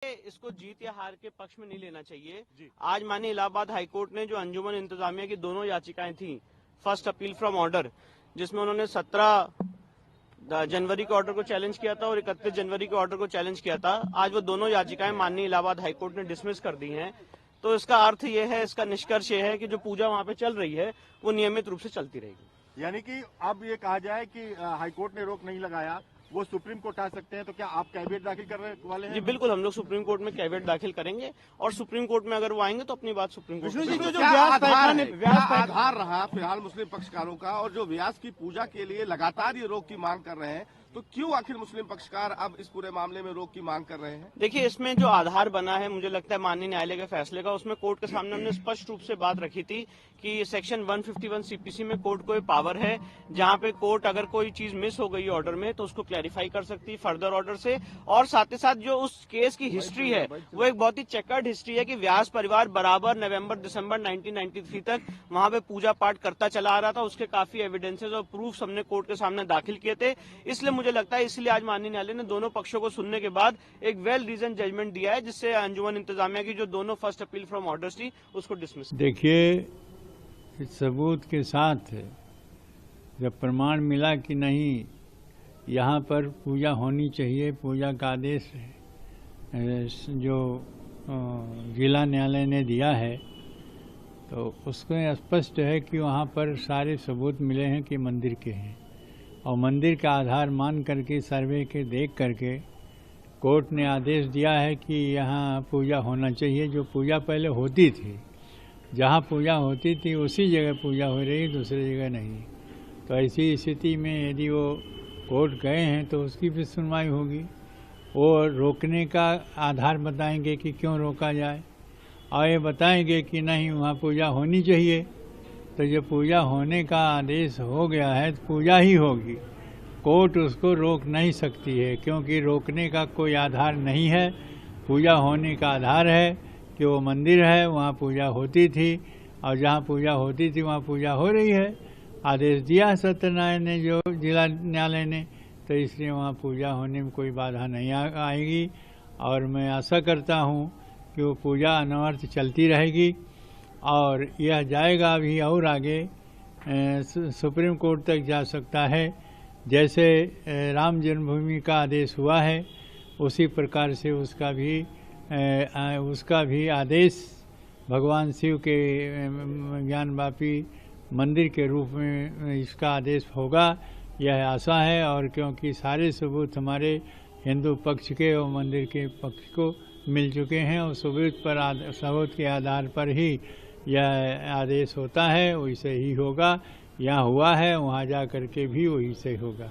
इसको जीत या हार के पक्ष में नहीं लेना चाहिए। आज माननीय इलाहाबाद हाईकोर्ट ने जो अंजुमन इंतजामिया की दोनों याचिकाएं थी, फर्स्ट अपील फ्रॉम ऑर्डर, जिसमें उन्होंने 17 जनवरी के ऑर्डर को चैलेंज किया था और 31 जनवरी के ऑर्डर को चैलेंज किया था, आज वो दोनों याचिकाएं माननीय इलाहाबाद हाईकोर्ट ने डिसमिस कर दी हैं। तो इसका अर्थ ये है, इसका निष्कर्ष ये है कि जो पूजा वहां पे चल रही है वो नियमित रूप से चलती रहेगी। यानी कि अब ये कहा जाए कि हाईकोर्ट ने रोक नहीं लगाया, वो सुप्रीम कोर्ट आ सकते हैं, तो क्या आप कैविएट दाखिल करने वाले हैं? जी बिल्कुल, हम लोग सुप्रीम कोर्ट में कैविएट दाखिल करेंगे और सुप्रीम कोर्ट में अगर वो आएंगे तो अपनी बात सुप्रीम कोर्ट में। जो आधार रहा फिलहाल मुस्लिम पक्षकारों का, और जो व्यास की पूजा के लिए लगातार ये रोक की मांग कर रहे हैं, तो क्यों आखिर मुस्लिम पक्षकार अब इस पूरे मामले में रोक की मांग कर रहे हैं? देखिए, इसमें जो आधार बना है, मुझे लगता है माननीय न्यायालय के फैसले का, उसमें कोर्ट के सामने हमने स्पष्ट रूप से बात रखी थी कि सेक्शन 151 सीपीसी में कोर्ट को पावर है, जहां पे कोर्ट अगर कोई चीज मिस हो गई ऑर्डर में तो उसको क्लैरिफाई कर सकती है फर्दर ऑर्डर से। और साथ ही साथ जो उस केस की हिस्ट्री है वो एक बहुत ही चेकर्ड हिस्ट्री है कि व्यास परिवार बराबर नवंबर दिसंबर 1993 तक वहां पे पूजा पाठ करता चला आ रहा था। उसके काफी एविडेंसेस और प्रूफ हमने कोर्ट के सामने दाखिल किए थे। इसलिए मुझे लगता है, इसलिए आज माननीय न्यायालय ने दोनों पक्षों को सुनने के बाद एक वेल रीजन जजमेंट दिया है, जिससे अंजुमन इंतजामिया की जो दोनों फर्स्ट अपील फ्रॉम ऑर्डर्स थी उसको डिसमिस। देखिए, सबूत के साथ जब प्रमाण मिला कि नहीं यहाँ पर पूजा होनी चाहिए, पूजा का आदेश जो जिला न्यायालय ने दिया है, तो उसमें स्पष्ट है कि वहाँ पर सारे सबूत मिले हैं कि मंदिर के हैं, और मंदिर का आधार मान करके सर्वे के देख करके कोर्ट ने आदेश दिया है कि यहाँ पूजा होना चाहिए। जो पूजा पहले होती थी, जहाँ पूजा होती थी उसी जगह पूजा हो रही, दूसरी जगह नहीं। तो ऐसी स्थिति में यदि वो कोर्ट गए हैं तो उसकी भी सुनवाई होगी। वो रोकने का आधार बताएंगे कि क्यों रोका जाए, और ये बताएंगे कि नहीं वहाँ पूजा होनी चाहिए। तो जब पूजा होने का आदेश हो गया है तो पूजा ही होगी, कोर्ट उसको रोक नहीं सकती है, क्योंकि रोकने का कोई आधार नहीं है। पूजा होने का आधार है कि वो मंदिर है, वहाँ पूजा होती थी, और जहाँ पूजा होती थी वहाँ पूजा हो रही है। आदेश दिया सत्यनारायण ने, जो जिला न्यायालय ने, तो इसलिए वहाँ पूजा होने में कोई बाधा नहीं आएगी। और मैं आशा करता हूँ कि वो पूजा अनवरत चलती रहेगी, और यह जाएगा अभी और आगे सुप्रीम कोर्ट तक जा सकता है। जैसे राम जन्मभूमि का आदेश हुआ है, उसी प्रकार से उसका भी आदेश भगवान शिव के ज्ञानवापी मंदिर के रूप में इसका आदेश होगा, यह आशा है। और क्योंकि सारे सबूत हमारे हिंदू पक्ष के और मंदिर के पक्ष को मिल चुके हैं, और सबूत के आधार पर ही यह आदेश होता है, वैसे ही होगा। यहाँ हुआ है, वहाँ जा करके भी वही से होगा।